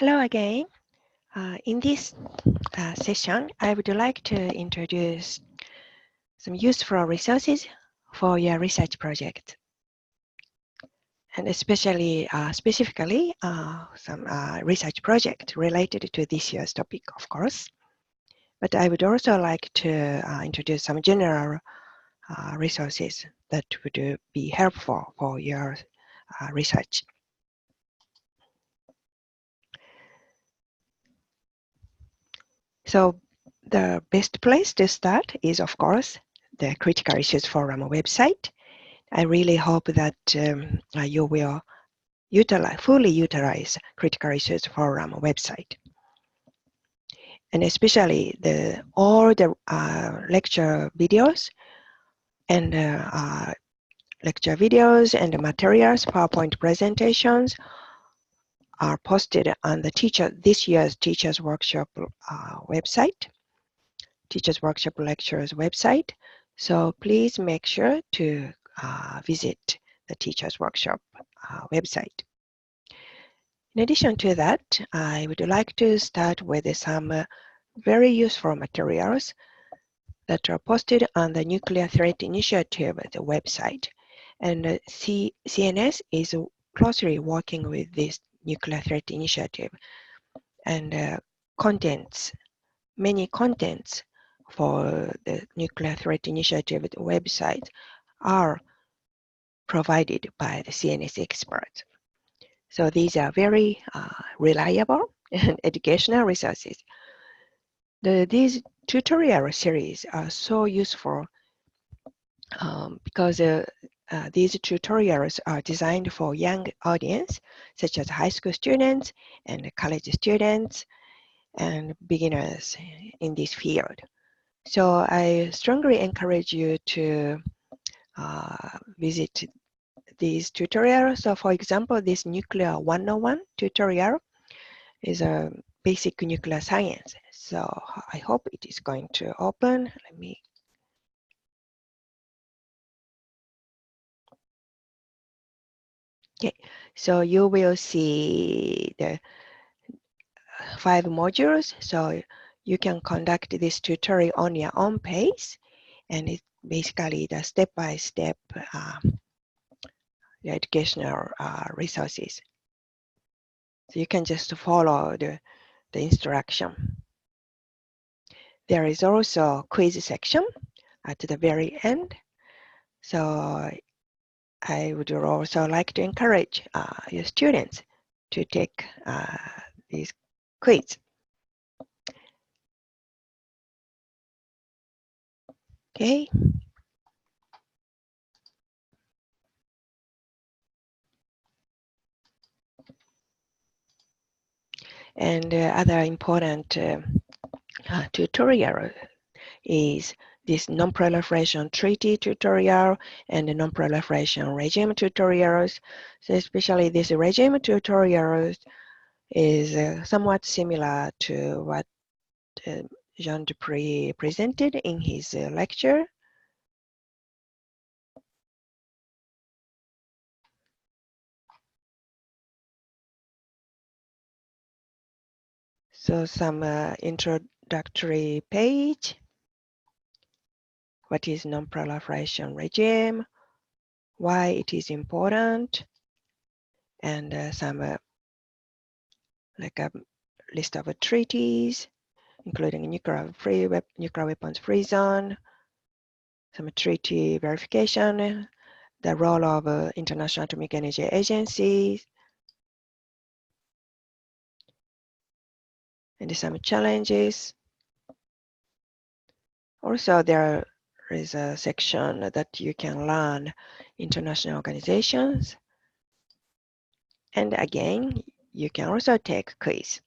Hello again. In this session, I would like to introduce some useful resources for your research project, and especially specifically some research project related to this year's topic, of course. But I would also like to introduce some general resources that would be helpful for your research. So the best place to start is, of course, the Critical Issues Forum website. I really hope that you will fully utilize Critical Issues Forum website. And especially all the lecture videos and materials, PowerPoint presentations are posted on the this year's Teachers Workshop website, Teachers Workshop Lectures website. So please make sure to visit the Teachers Workshop website. In addition to that, I would like to start with some very useful materials that are posted on the Nuclear Threat Initiative the website. And CNS is closely working with this Nuclear Threat Initiative, and many contents for the Nuclear Threat Initiative website are provided by the CNS experts. So these are very reliable and educational resources. These tutorial series are so useful because these tutorials are designed for young audience, such as high school students and college students and beginners in this field. So I strongly encourage you to visit these tutorials. So for example, this Nuclear 101 tutorial is a basic nuclear science. So I hope it is going to open. Let me. Okay, so you will see the 5 modules. So you can conduct this tutorial on your own pace, and it's basically the step-by-step educational resources. So you can just follow the instruction. There is also a quiz section at the very end. So I would also like to encourage your students to take these quiz. Okay. And other important tutorial is this non-proliferation treaty tutorial and the non-proliferation regime tutorials. So especially this regime tutorials is somewhat similar to what Jean Dupré presented in his lecture. So some introductory page. What is non-proliferation regime? Why it is important? And some like a list of treaties, including nuclear weapons free zone, some treaty verification, the role of International Atomic Energy Agency, and some challenges. Also, there is a section that you can learn international organizations. And again, you can also take quiz.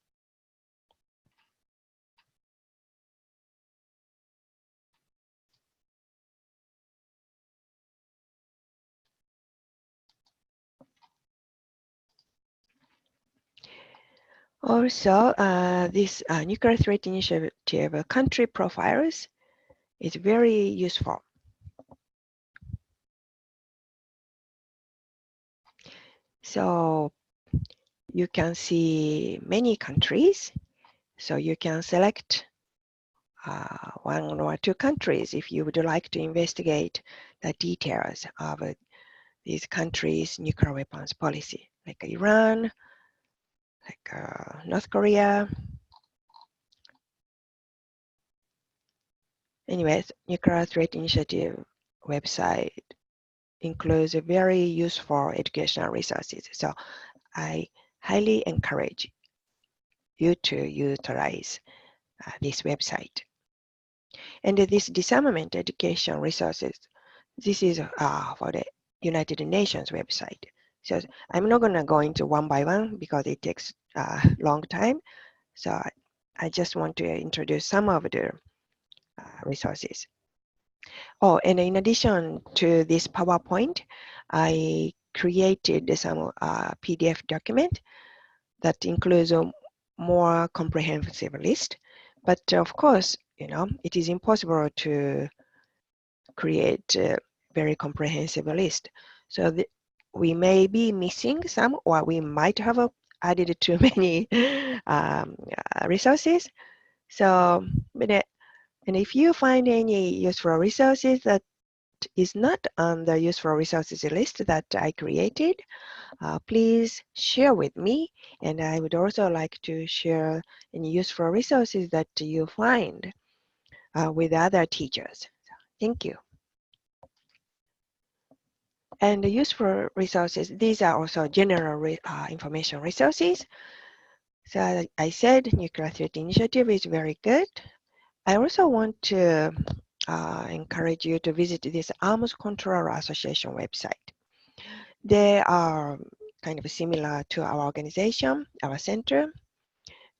Also, this Nuclear Threat Initiative country profiles is very useful. So you can see many countries. So you can select one or two countries if you would like to investigate the details of these countries' nuclear weapons policy, like Iran, like North Korea. Anyways, Nuclear Threat Initiative website includes a very useful educational resources. So I highly encourage you to utilize this website. And this disarmament education resources, this is for the United Nations website. So I'm not gonna go into one by one because it takes a long time. So I just want to introduce some of the resources. Oh, and in addition to this PowerPoint, I created some PDF document that includes a more comprehensive list. But of course, you know, it is impossible to create a very comprehensive list. So we may be missing some, or we might have added too many resources. So, and if you find any useful resources that is not on the useful resources list that I created, please share with me. And I would also like to share any useful resources that you find with other teachers. Thank you. And the useful resources, these are also general information resources. So as I said, Nuclear Threat Initiative is very good. I also want to encourage you to visit this Arms Control Association website. They are kind of similar to our organization, our center.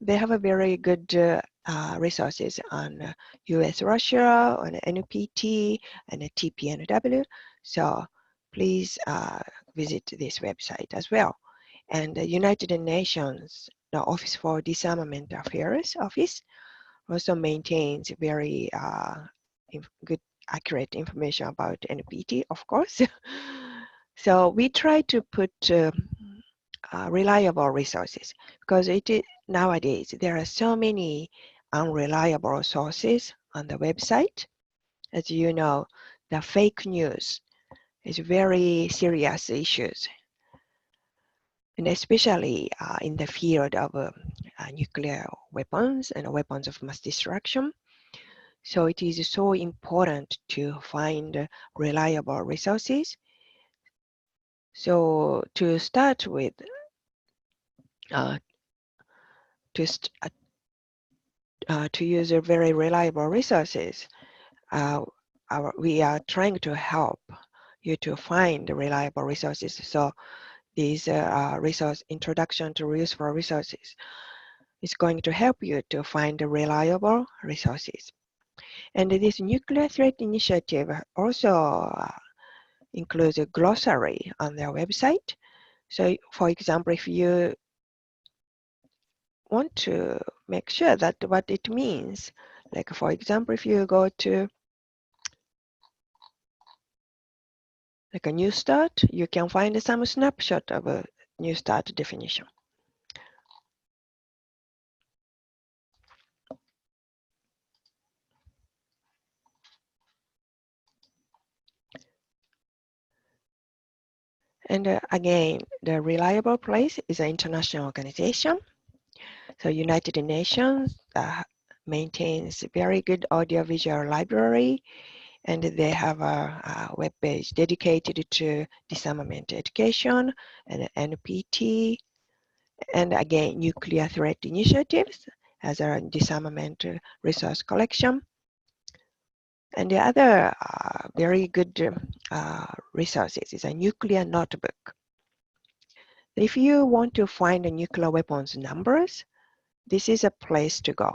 They have a very good resources on US Russia, on NPT, and TPNW. So please visit this website as well. And the United Nations, the Office for Disarmament Affairs office also maintains very good, accurate information about NPT, of course. So we try to put reliable resources because nowadays there are so many unreliable sources on the website. As you know, the fake news is very serious issues, and especially in the field of nuclear weapons and weapons of mass destruction. So it is so important to find reliable resources. So to start with, to use a very reliable resources, we are trying to help you to find reliable resources. So these resource introduction to useful resources is going to help you to find reliable resources. And this Nuclear Threat Initiative also includes a glossary on their website. So for example, if you want to make sure that what it means, like for example, if you go to like a new start, you can find some snapshot of a new start definition. And again, the reliable place is an international organization. So United Nations maintains very good audiovisual library, and they have a web page dedicated to disarmament education and NPT, and again, nuclear threat initiatives as a disarmament resource collection. And the other very good resources is a nuclear notebook. If you want to find the nuclear weapons numbers, this is a place to go.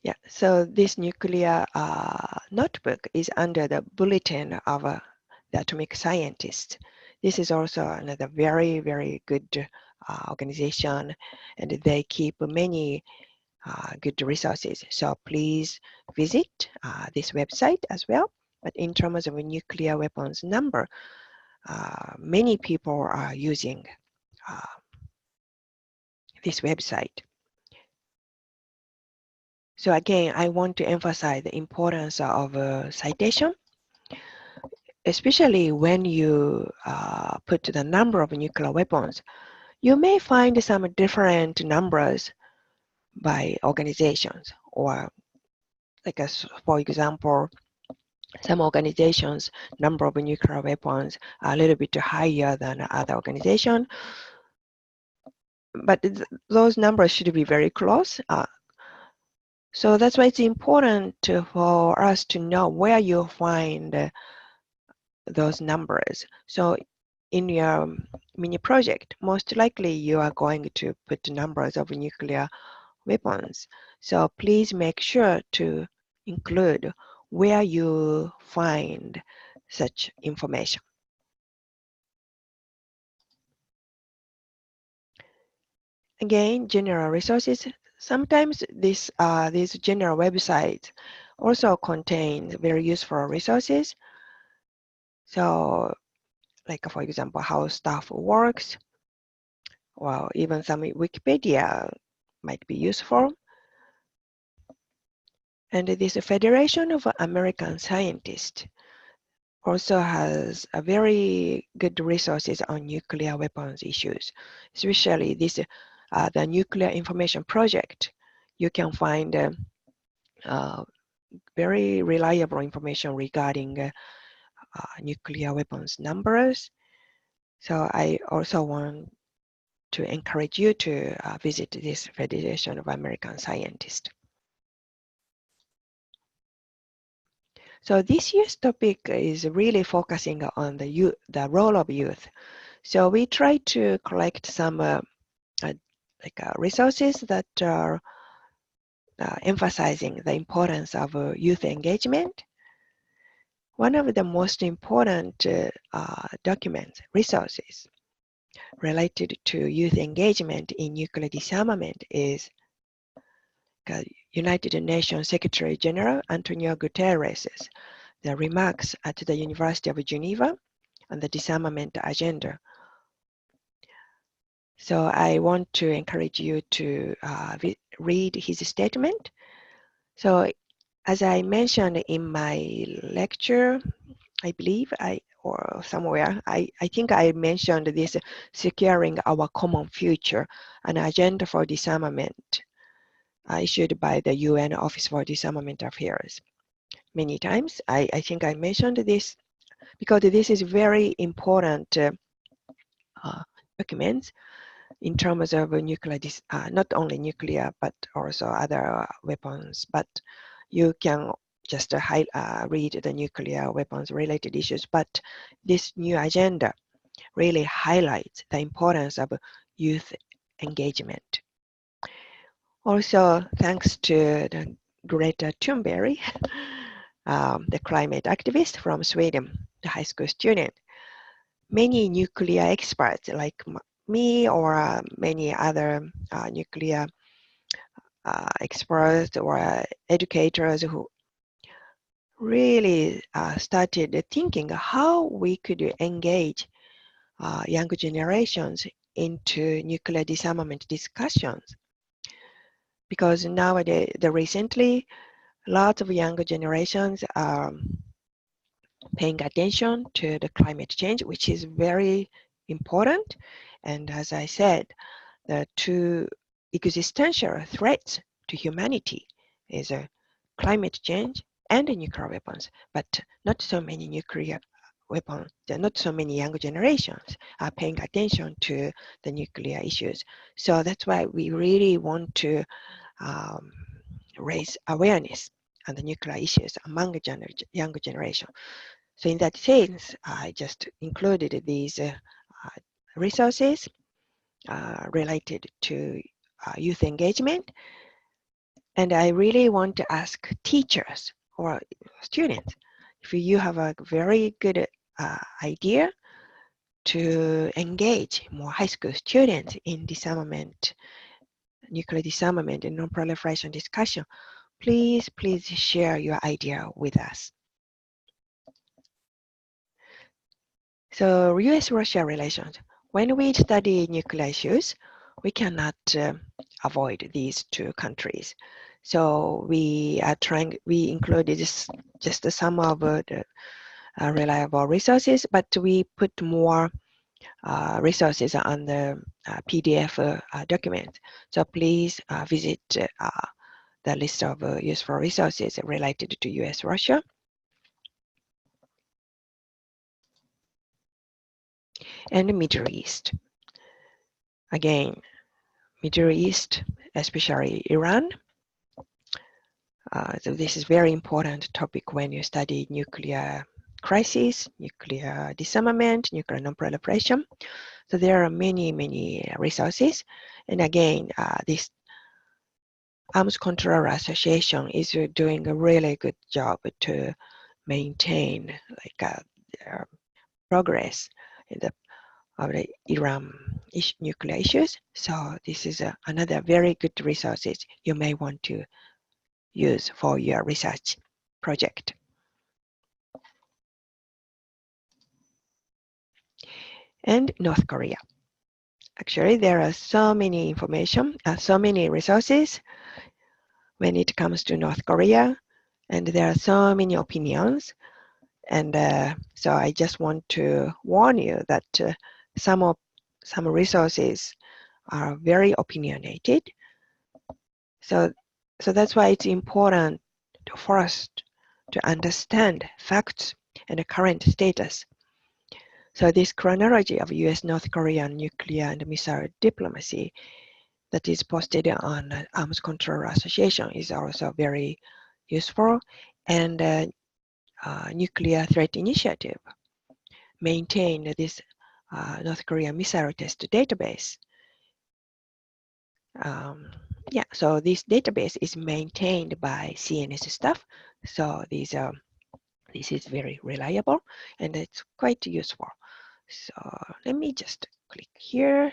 Yeah, so this nuclear notebook is under the bulletin of the atomic scientist. This is also another very, very good organization, and they keep many good resources. So please visit this website as well. But in terms of a nuclear weapons number, many people are using this website. So again, I want to emphasize the importance of citation, especially when you put the number of nuclear weapons. You may find some different numbers by organizations, or like for example, some organizations number of nuclear weapons are a little bit higher than other organization, but those numbers should be very close. So that's why it's important for us to know where you find those numbers. So in your mini project, most likely you are going to put numbers of nuclear weapons. So please make sure to include where you find such information. Again, general resources. Sometimes these general websites also contain very useful resources. So like for example, how staff works, or even some Wikipedia might be useful. And this Federation of American Scientists also has a very good resources on nuclear weapons issues, especially this the Nuclear Information Project. You can find very reliable information regarding nuclear weapons numbers. So I also want to encourage you to visit this Federation of American Scientists. So this year's topic is really focusing on the role of youth. So we try to collect some resources that are emphasizing the importance of youth engagement. One of the most important documents, resources related to youth engagement in nuclear disarmament is United Nations Secretary General Antonio Guterres' the remarks at the University of Geneva on the disarmament agenda. So I want to encourage you to read his statement. So as I mentioned in my lecture, I believe or somewhere, I think I mentioned this securing our common future, an agenda for disarmament issued by the UN Office for Disarmament Affairs. Many times, I think I mentioned this because this is very important document in terms of nuclear, not only nuclear, but also other weapons. But you can just read the nuclear weapons related issues. But this new agenda really highlights the importance of youth engagement. Also, thanks to the Greta Thunberg, the climate activist from Sweden, the high school student, many nuclear experts like me or many other nuclear experts or educators who really started thinking how we could engage younger generations into nuclear disarmament discussions. Because nowadays, recently, lots of younger generations are paying attention to the climate change, which is very important. And as I said, the two existential threats to humanity is climate change and nuclear weapons, but not so many nuclear weapons. There are not so many younger generations are paying attention to the nuclear issues. So that's why we really want to raise awareness on the nuclear issues among the younger generation. So in that sense, I just included these resources related to youth engagement. And I really want to ask teachers or students, if you have a very good idea to engage more high school students in disarmament, nuclear disarmament and non-proliferation discussion, please share your idea with us. So US-Russia relations. When we study nuclear issues, we cannot avoid these two countries. So we included just some of the reliable resources, but we put more resources on the PDF document. So please visit the list of useful resources related to US-Russia. And the Middle East. Again, Middle East, especially Iran. So this is very important topic when you study nuclear crisis, nuclear disarmament, nuclear non-proliferation. So there are many resources. And again, this Arms Control Association is doing a really good job to maintain progress in the of the Iran nuclear issues. So this is another very good resources you may want to use for your research project. And North Korea. Actually, there are so many information, so many resources when it comes to North Korea, and there are so many opinions. And so I just want to warn you that some resources are very opinionated. So that's why it's important for us to understand facts and the current status. So this chronology of US North Korean nuclear and missile diplomacy that is posted on Arms Control Association is also very useful. And Nuclear Threat Initiative maintain this North Korean missile test database. Yeah, so this database is maintained by CNS staff. So this is very reliable and it's quite useful. So let me just click here.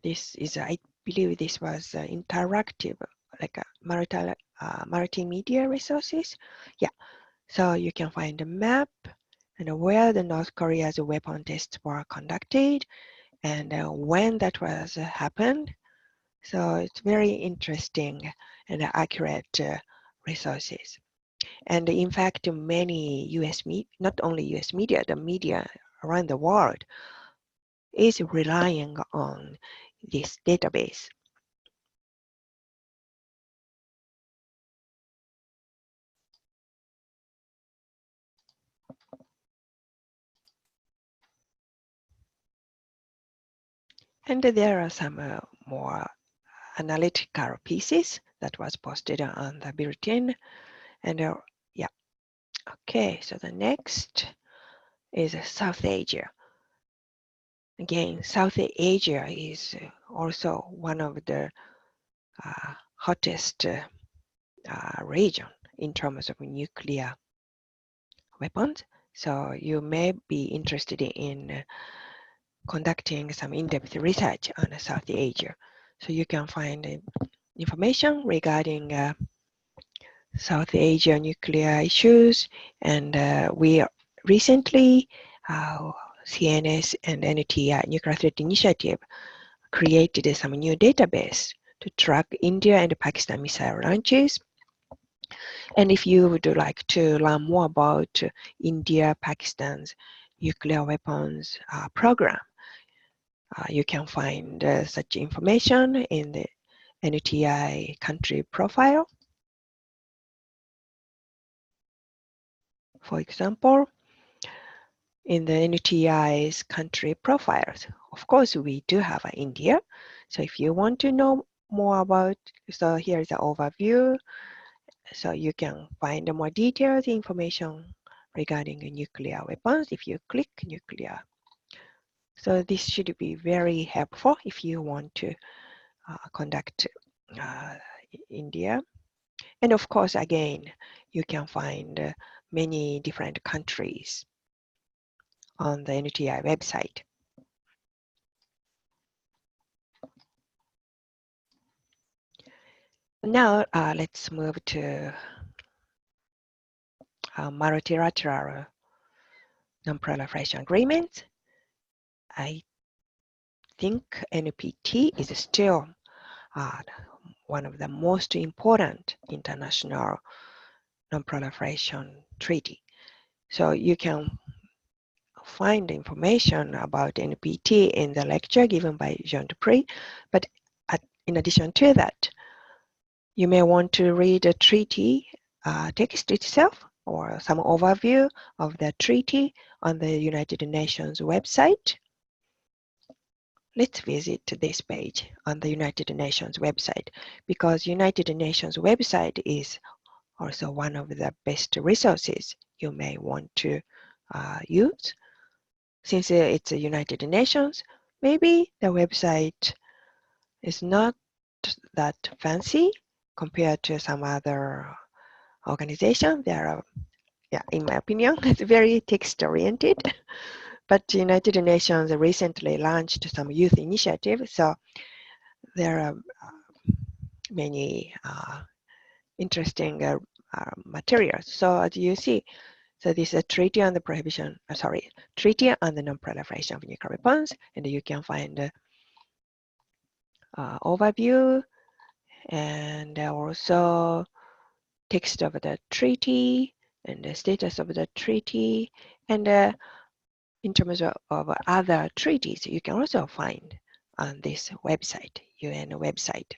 This is, I believe this was interactive, like a multimedia resources. Yeah, so you can find a map and where the North Korea's weapon tests were conducted and when that was happened. So it's very interesting and accurate resources. And in fact, many US media, not only US media, the media around the world is relying on this database. And there are some more analytical pieces that was posted on the bulletin. And yeah, okay, so the next is South Asia. Again, South Asia is also one of the hottest region in terms of nuclear weapons. So you may be interested in conducting some in-depth research on South Asia. So you can find information regarding South Asia nuclear issues. And we recently, CNS and NTI, Nuclear Threat Initiative, created some new database to track India and Pakistan missile launches. And if you would like to learn more about India, Pakistan's nuclear weapons program, you can find such information in the NTI country profile. For example, in the NTI's country profiles, of course, we do have India. So if you want to know more about, so here's the overview. So you can find more detailed information regarding nuclear weapons if you click nuclear. So this should be very helpful if you want to conduct India. And of course, again, you can find many different countries on the NTI website. Now let's move to multilateral non-proliferation agreements, I think NPT is still one of the most important international non-proliferation treaty. So you can find information about NPT in the lecture given by Jean Dupré, but in addition to that, you may want to read the treaty text itself or some overview of the treaty on the United Nations website. Let's visit this page on the United Nations website, because United Nations website is also one of the best resources you may want to use. Since it's a United Nations, maybe the website is not that fancy compared to some other organization. There are, yeah, in my opinion, it's very text-oriented. But the United Nations recently launched some youth initiatives, so there are many interesting materials. So as you see, so this is a treaty on the prohibition, treaty on the non-proliferation of nuclear weapons, and you can find overview and also text of the treaty and the status of the treaty, and in terms of other treaties, you can also find on this website, UN website.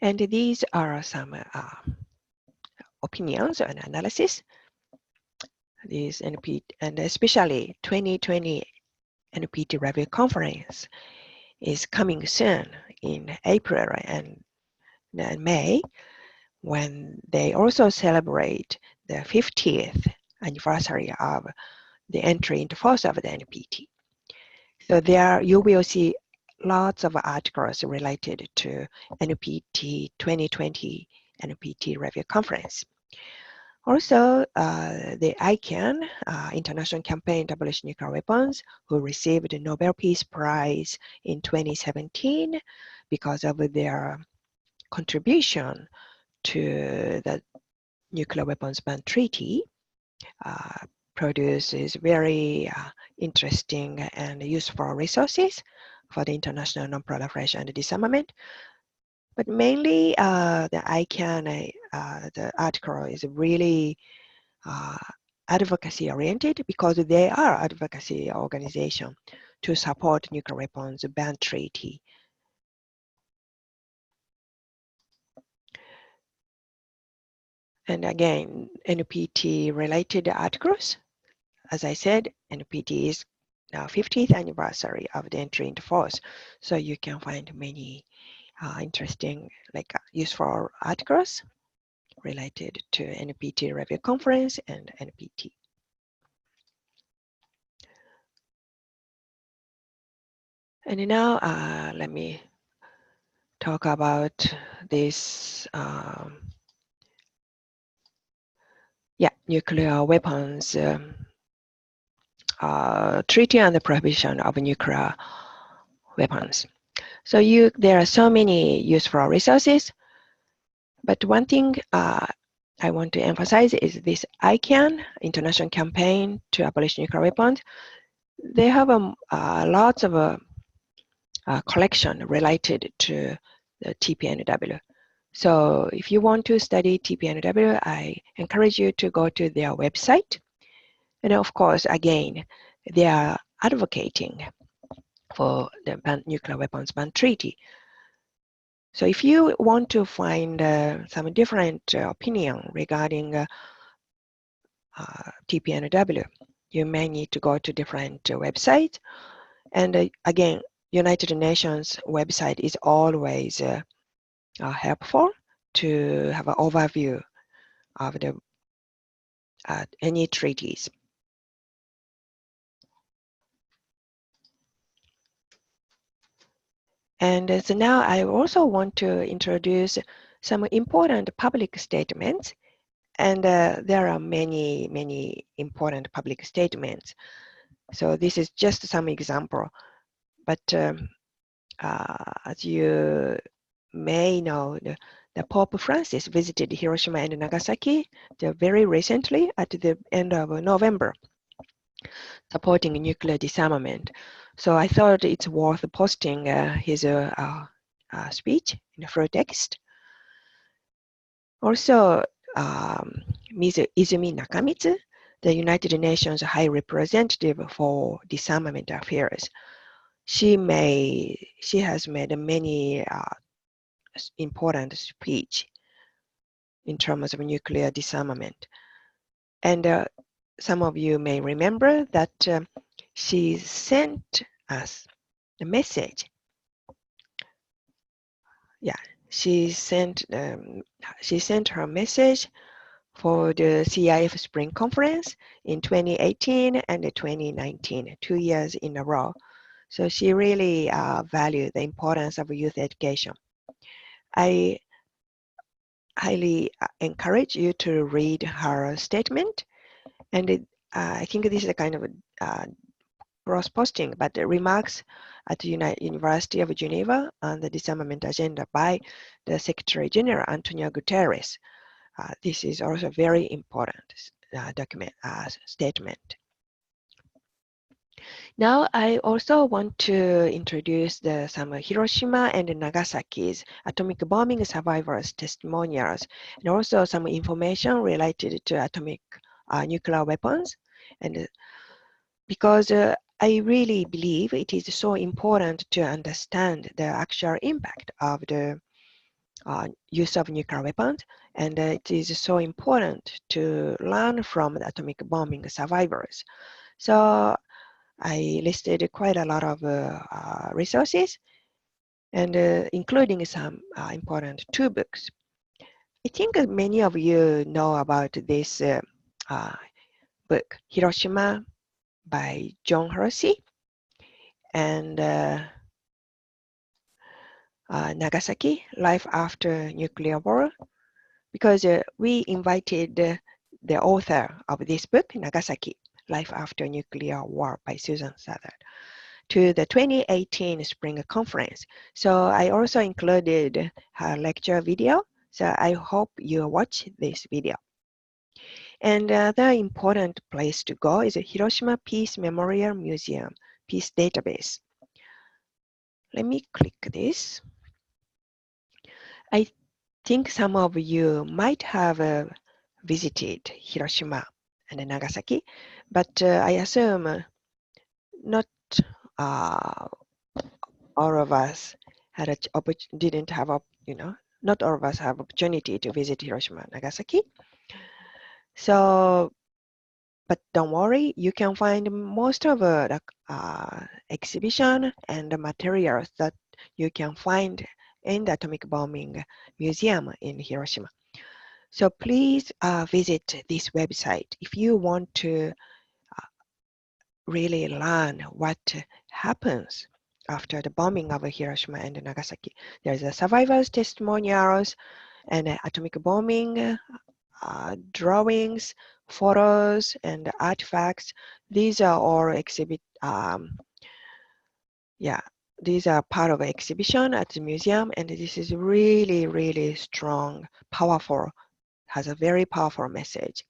And these are some opinions and analysis. These NPT, and especially 2020 NPT Review Conference is coming soon in April and May, when they also celebrate the 50th anniversary of the entry into force of the NPT. So there you will see lots of articles related to NPT 2020 NPT Review Conference. Also, the ICANN, International Campaign to Abolish Nuclear Weapons, who received the Nobel Peace Prize in 2017 because of their contribution to the Nuclear Weapons Ban Treaty, produces very interesting and useful resources for the international non-proliferation and disarmament. But mainly the ICANN, the article is really advocacy oriented, because they are advocacy organization to support nuclear weapons ban treaty. And again, NPT related articles, as I said, NPT is now 50th anniversary of the entry into force. So you can find many interesting, useful articles related to NPT Review Conference and NPT. And now let me talk about this nuclear weapons treaty on the prohibition of nuclear weapons. So there are so many useful resources, but one thing I want to emphasize is this ICANN, International Campaign to Abolish Nuclear Weapons. They have lots of collection related to the TPNW. So if you want to study TPNW, I encourage you to go to their website. And of course, again, they are advocating for the nuclear weapons ban treaty. So if you want to find some different opinion regarding TPNW, you may need to go to different websites. And again, United Nations website is always helpful to have an overview of the any treaties. And so now I also want to introduce some important public statements. And there are many, many important public statements. So this is just some example. But as you may know, the Pope Francis visited Hiroshima and Nagasaki very recently at the end of November, supporting nuclear disarmament. So I thought it's worth posting his speech in full text. Also, Ms. Izumi Nakamitsu, the United Nations High Representative for Disarmament Affairs, she has made many important speech in terms of nuclear disarmament. And some of you may remember that she sent us a message. Yeah, she sent her message for the CIF Spring Conference in 2018 and 2019, 2 years in a row. So she really valued the importance of youth education. I highly encourage you to read her statement, and I think this is a kind of cross-posting, but the remarks at the University of Geneva on the disarmament agenda by the Secretary General Antonio Guterres. This is also a very important statement. Now, I also want to introduce some Hiroshima and Nagasaki's atomic bombing survivors' testimonials, and also some information related to atomic nuclear weapons. And because I really believe it is so important to understand the actual impact of the use of nuclear weapons, and it is so important to learn from the atomic bombing survivors. So I listed quite a lot of resources, and including some important 2 books. I think many of you know about this book, Hiroshima by John Hersey, and Nagasaki, Life After Nuclear War, because we invited the author of this book, Nagasaki, Life After Nuclear War by Susan Southard, to the 2018 Spring Conference. So I also included her lecture video, so I hope you watch this video. And the important place to go is the Hiroshima Peace Memorial Museum, Peace Database. Let me click this. I think some of you might have visited Hiroshima and Nagasaki, but I assume not all of us didn't have not all of us have opportunity to visit Hiroshima and Nagasaki. So, but don't worry, you can find most of the exhibition and the materials that you can find in the Atomic Bombing Museum in Hiroshima. So please visit this website if you want to really learn what happens after the bombing of Hiroshima and Nagasaki. There's a survivors' testimonials and atomic bombing drawings, photos, and artifacts. These are all these are part of an exhibition at the museum, and this is really, really strong, powerful, has a very powerful message.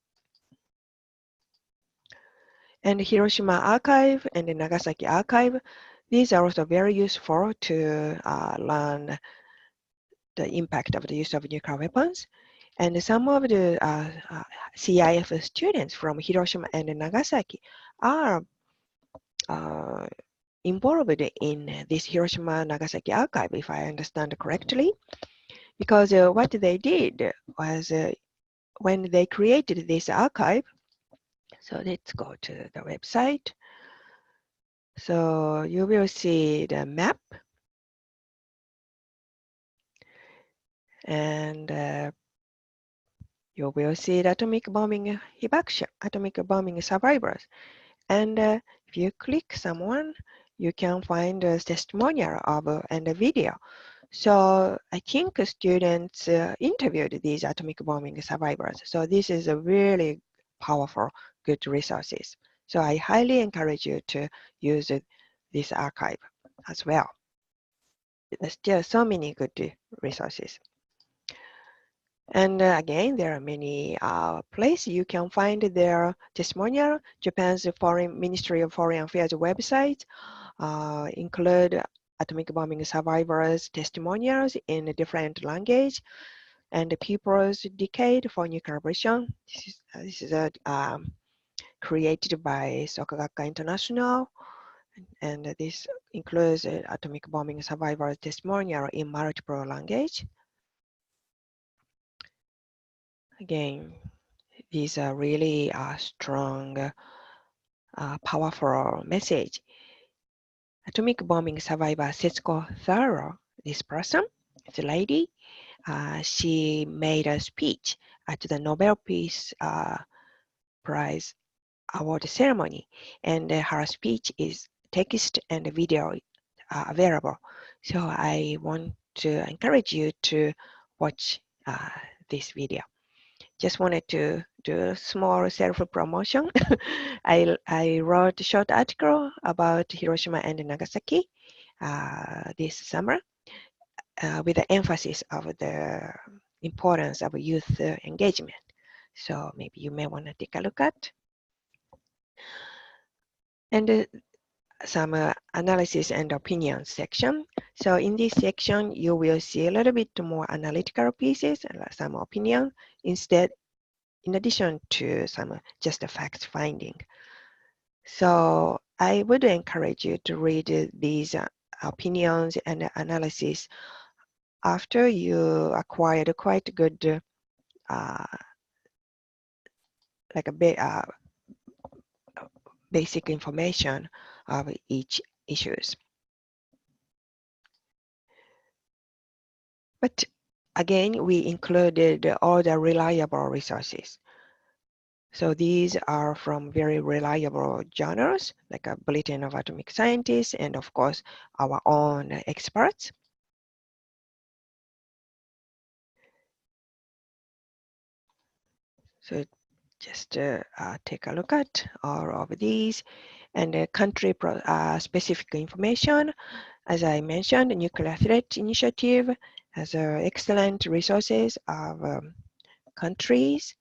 And Hiroshima Archive and the Nagasaki Archive, these are also very useful to learn the impact of the use of nuclear weapons. And some of the CIF students from Hiroshima and Nagasaki are involved in this Hiroshima Nagasaki archive, if I understand correctly, because what they did was when they created this archive, so let's go to the website. So you will see the map, and you will see the atomic bombing hibakusha, atomic bombing survivors. And if you click someone, you can find a testimonial of and a video. So I think students interviewed these atomic bombing survivors. So this is a really powerful, good resources. So I highly encourage you to use this archive as well. There's still so many good resources. And again, there are many places you can find their testimonial. Japan's Foreign Ministry of Foreign Affairs website include atomic bombing survivors' testimonials in a different language and the People's Decade for Nuclear Abrasion. This is created by Sokagakka International, and this includes atomic bombing survivors' testimonial in multiple language. Again, these are really strong, powerful message. Atomic bombing survivor Setsuko Tharo, this person, the lady, she made a speech at the Nobel Peace Prize award ceremony, and her speech is text and video available. So I want to encourage you to watch this video. Just wanted to do a small self-promotion. I wrote a short article about Hiroshima and Nagasaki this summer with the emphasis of the importance of youth engagement. So maybe you may want to take a look at. And some analysis and opinion section. So in this section, you will see a little bit more analytical pieces and some opinion instead, in addition to some just a fact finding. So I would encourage you to read these opinions and analysis after you acquired quite good like a basic information of each issues. But again, we included all the reliable resources. So these are from very reliable journals, like a Bulletin of Atomic Scientists, and of course, our own experts. So just take a look at all of these, and the country specific information. As I mentioned, the Nuclear Threat Initiative has excellent resources of countries,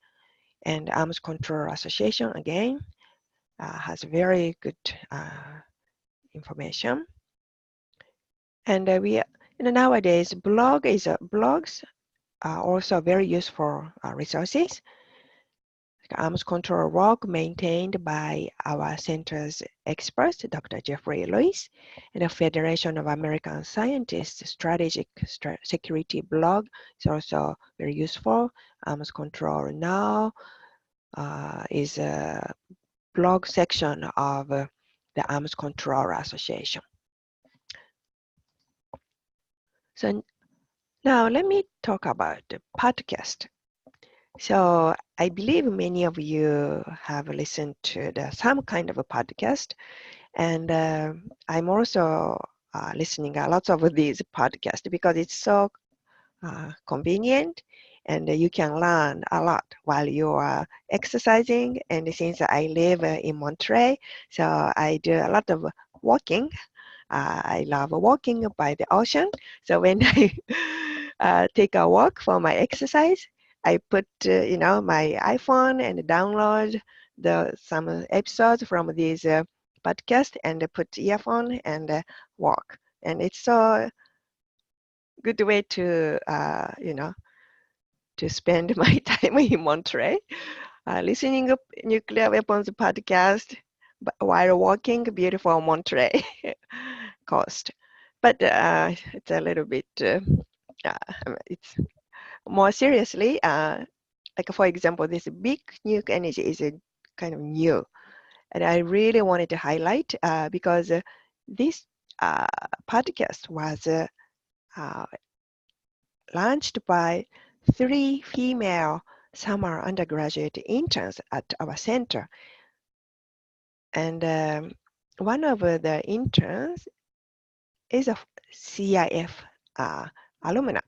and Arms Control Association, again, has very good information. And nowadays, blogs are also very useful resources. Arms control work maintained by our center's experts, Dr. Jeffrey Lewis, and the Federation of American Scientists Strategic Security blog is also very useful. Arms Control Now is a blog section of the Arms Control Association. So now let me talk about the podcast. So I believe many of you have listened to some kind of a podcast, and I'm also listening a lot of these podcasts because it's so convenient, and you can learn a lot while you are exercising. And since I live in Montreal, so I do a lot of walking. I love walking by the ocean. So when I take a walk for my exercise, I put my iPhone and download some episodes from these podcasts and put earphone and walk. And it's so good way to to spend my time in Montreal, listening to nuclear weapons podcast while walking beautiful Montreal coast. But it's a little bit, it's more seriously, like for example, this big nuke energy is a kind of new. And I really wanted to highlight because this podcast was launched by 3 female summer undergraduate interns at our center. And one of the interns is a CIF alumna.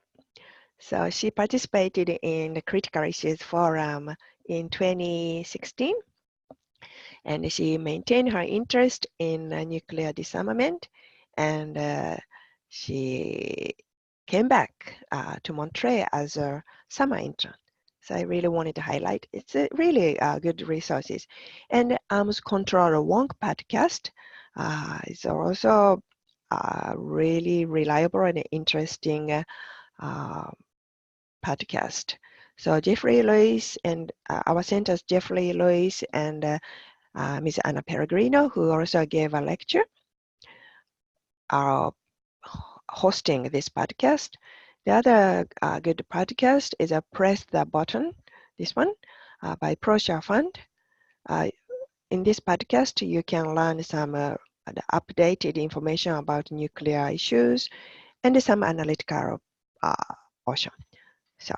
So she participated in the Critical Issues Forum in 2016, and she maintained her interest in nuclear disarmament, and she came back to Montreal as a summer intern. So I really wanted to highlight. It's a really good resources. And Arms Controller Wonk podcast is also really reliable and interesting podcast. So Jeffrey Lewis and our center's Jeffrey Lewis and Ms. Anna Peregrino, who also gave a lecture, are hosting this podcast. The other good podcast is a Press the Button, this one, by ProShare Fund. In this podcast, you can learn some updated information about nuclear issues and some analytical portion. So,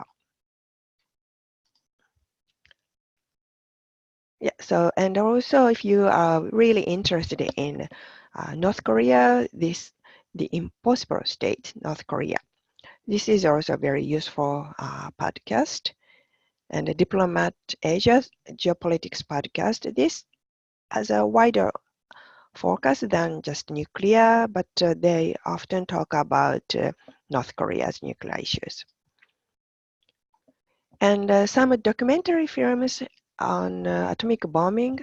yeah, so, and also if you are really interested in North Korea, the impossible state, North Korea. This is also a very useful podcast. And the Diplomat Asia Geopolitics podcast. This has a wider focus than just nuclear, but they often talk about North Korea's nuclear issues. And some documentary films on atomic bombing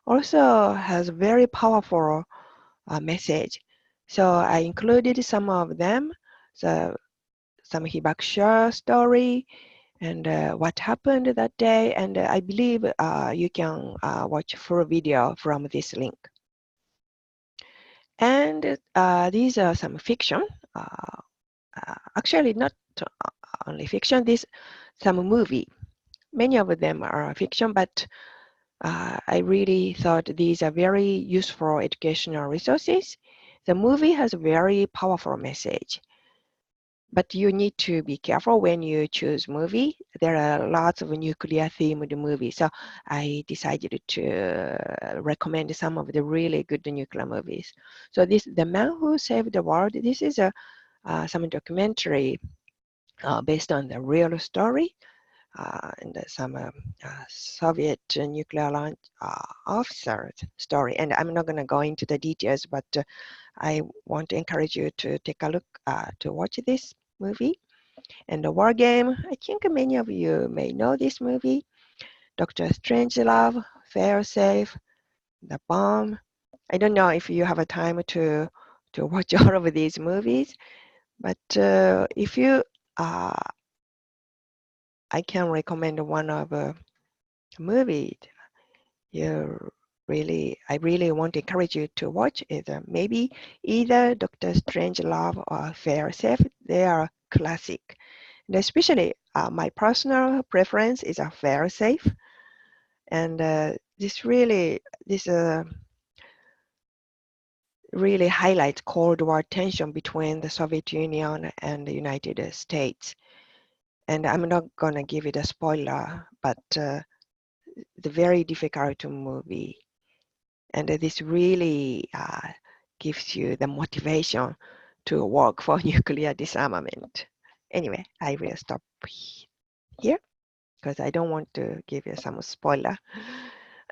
also has very powerful message. So I included some of them. So some Hibakusha story and what happened that day. And I believe you can watch full video from this link. And these are some fiction. Actually, not only fiction. Some movie. Many of them are fiction, but I really thought these are very useful educational resources. The movie has a very powerful message. But you need to be careful when you choose movie. There are lots of nuclear themed movies. So I decided to recommend some of the really good nuclear movies. So The Man Who Saved the World, this is some documentary based on the real story and some Soviet nuclear launch officer story. And I'm not going to go into the details, but I want to encourage you to take a look to watch this movie. And the War Game, I think many of you may know this movie. Dr. Strangelove, Failsafe, The Bomb. I don't know if you have a time to watch all of these movies, but if you, I can recommend one of movie I really want to encourage you to watch is maybe either Dr. Strangelove or Failsafe. They are classic. And especially my personal preference is a Failsafe. And this really highlights Cold War tension between the Soviet Union and the United States. And I'm not going to give it a spoiler, but the very difficult movie. And this really gives you the motivation to work for nuclear disarmament. Anyway, I will stop here because I don't want to give you some spoiler.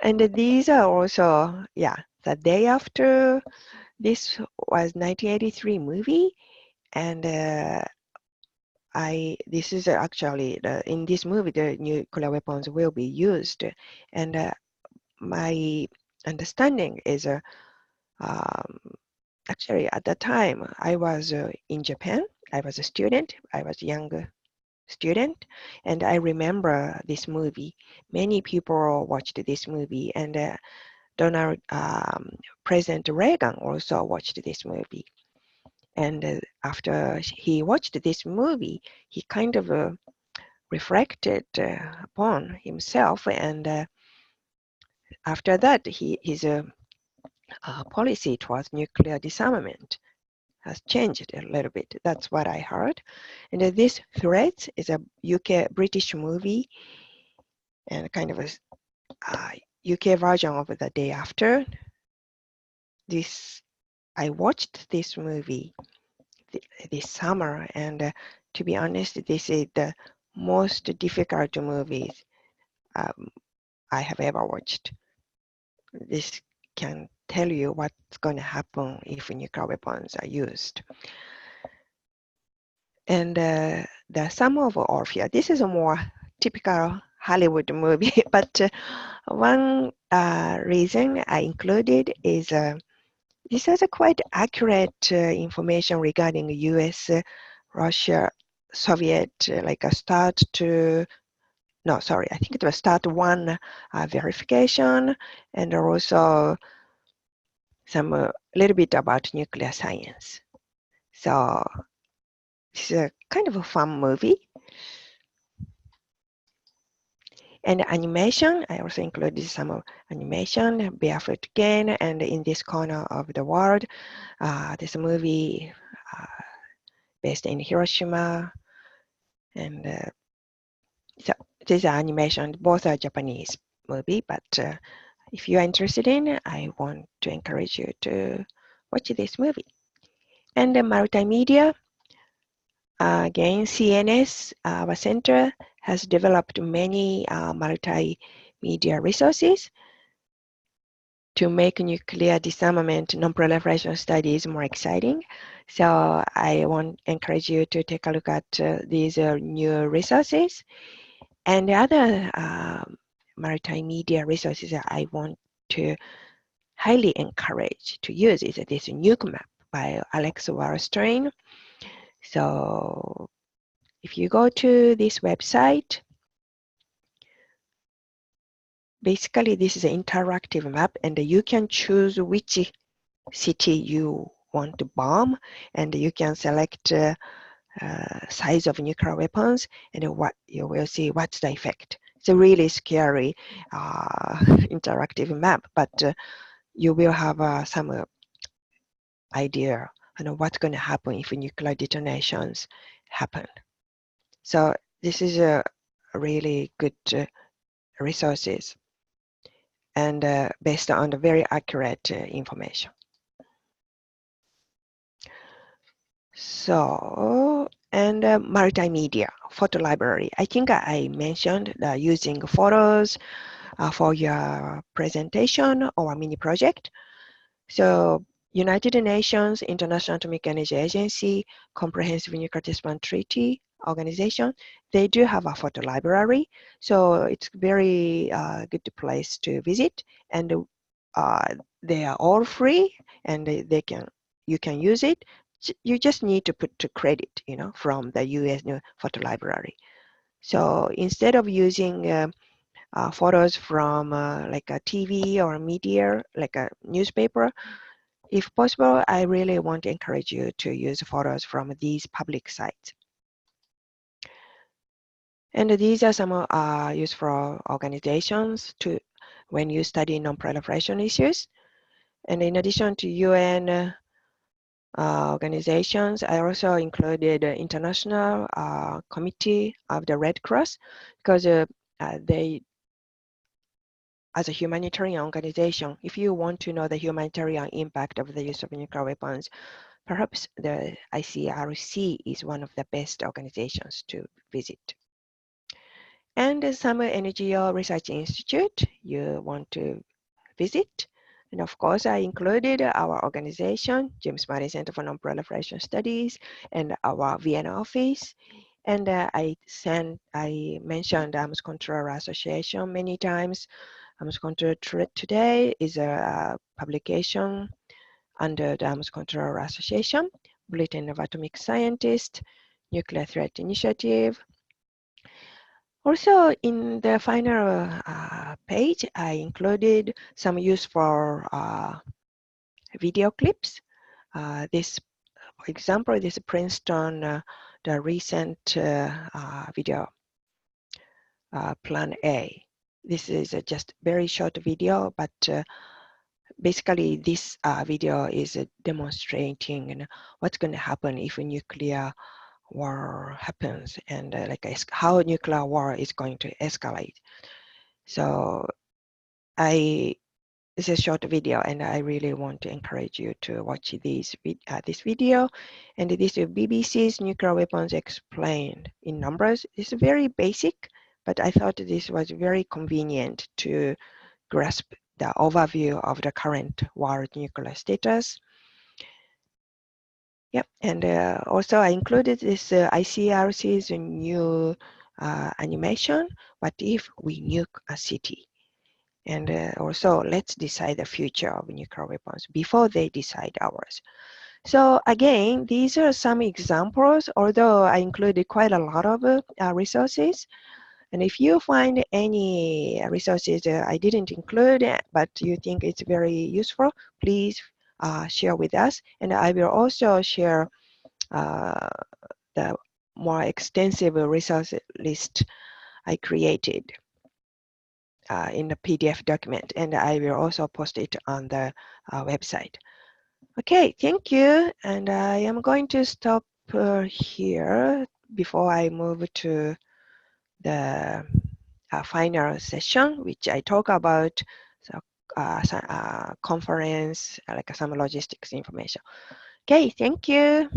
And these are also, the day after this was 1983 movie. And this is actually, in this movie, the nuclear weapons will be used. And my understanding is actually at the time I was in Japan. I was a student. I was a young student, and I remember this movie. Many people watched this movie, and President Reagan also watched this movie. And after he watched this movie, he kind of reflected upon himself, and after that, his policy towards nuclear disarmament has changed a little bit. That's what I heard. And this Threats is a British movie and kind of a UK version of The Day After. I watched this movie this summer, and to be honest, this is the most difficult movies I have ever watched. This can tell you what's going to happen if nuclear weapons are used. And the Sum of Orphea. This is a more typical Hollywood movie, but one reason I included is this has a quite accurate information regarding U.S., Russia, Soviet, like a start to, no, sorry, I think it was start one verification, and also some little bit about nuclear science. So it's a kind of a fun movie. And animation, I also included some animation, Barefoot Again, and In This Corner of the World. This movie based in Hiroshima. And so these are animation, both are Japanese movie, but if you are interested in, I want to encourage you to watch this movie. And the multimedia, again, CNS, our center, has developed many multimedia resources to make nuclear disarmament non-proliferation studies more exciting. So I want to encourage you to take a look at these new resources. And the other multimedia resources that I want to highly encourage to use is this Nuke Map by Alex Wallerstein. So if you go to this website, basically this is an interactive map, and you can choose which city you want to bomb, and you can select size of nuclear weapons, and what you will see what's the effect. It's a really scary interactive map, but you will have some idea on what's going to happen if nuclear detonations happen. So this is a really good resources, and based on the very accurate information. So, and multimedia, photo library. I think I mentioned using photos for your presentation or mini project. So United Nations International Atomic Energy Agency, Comprehensive Nuclear Test Ban Treaty Organization, they do have a photo library. So it's very good place to visit, and they are all free, and you can use it. You just need to put the credit, from the US photo library. So instead of using photos from like a TV or a media, like a newspaper, if possible, I really want to encourage you to use photos from these public sites. And these are some useful organizations when you study non-proliferation issues. And in addition to UN organizations, I also included the International Committee of the Red Cross, because they, as a humanitarian organization, if you want to know the humanitarian impact of the use of nuclear weapons, perhaps the ICRC is one of the best organizations to visit. And some NGO Research Institute you want to visit. And of course, I included our organization, James Madison Center for Non-Proliferation Studies, and our Vienna office. And I mentioned Arms Control Association many times. Arms Control Today is a publication under the Arms Control Association, Bulletin of Atomic Scientists, Nuclear Threat Initiative. Also, in the final page, I included some useful video clips. This, for example, this Princeton, the recent video, Plan A. This is just very short video, but basically this video is demonstrating what's going to happen if a nuclear war happens, and how nuclear war is going to escalate. So this is a short video, and I really want to encourage you to watch this video. And this is BBC's Nuclear Weapons Explained in Numbers. It's very basic, but I thought this was very convenient to grasp the overview of the current world nuclear status. Yep, and also I included this ICRC's new animation. What if we nuke a city? And also, let's decide the future of nuclear weapons before they decide ours. So again, these are some examples, although I included quite a lot of resources. And if you find any resources I didn't include, but you think it's very useful, please share with us. And I will also share the more extensive resource list I created in the PDF document, and I will also post it on the website. Okay, thank you. And I am going to stop here before I move to the final session, which I talk about the conference, like some logistics information. Okay, thank you.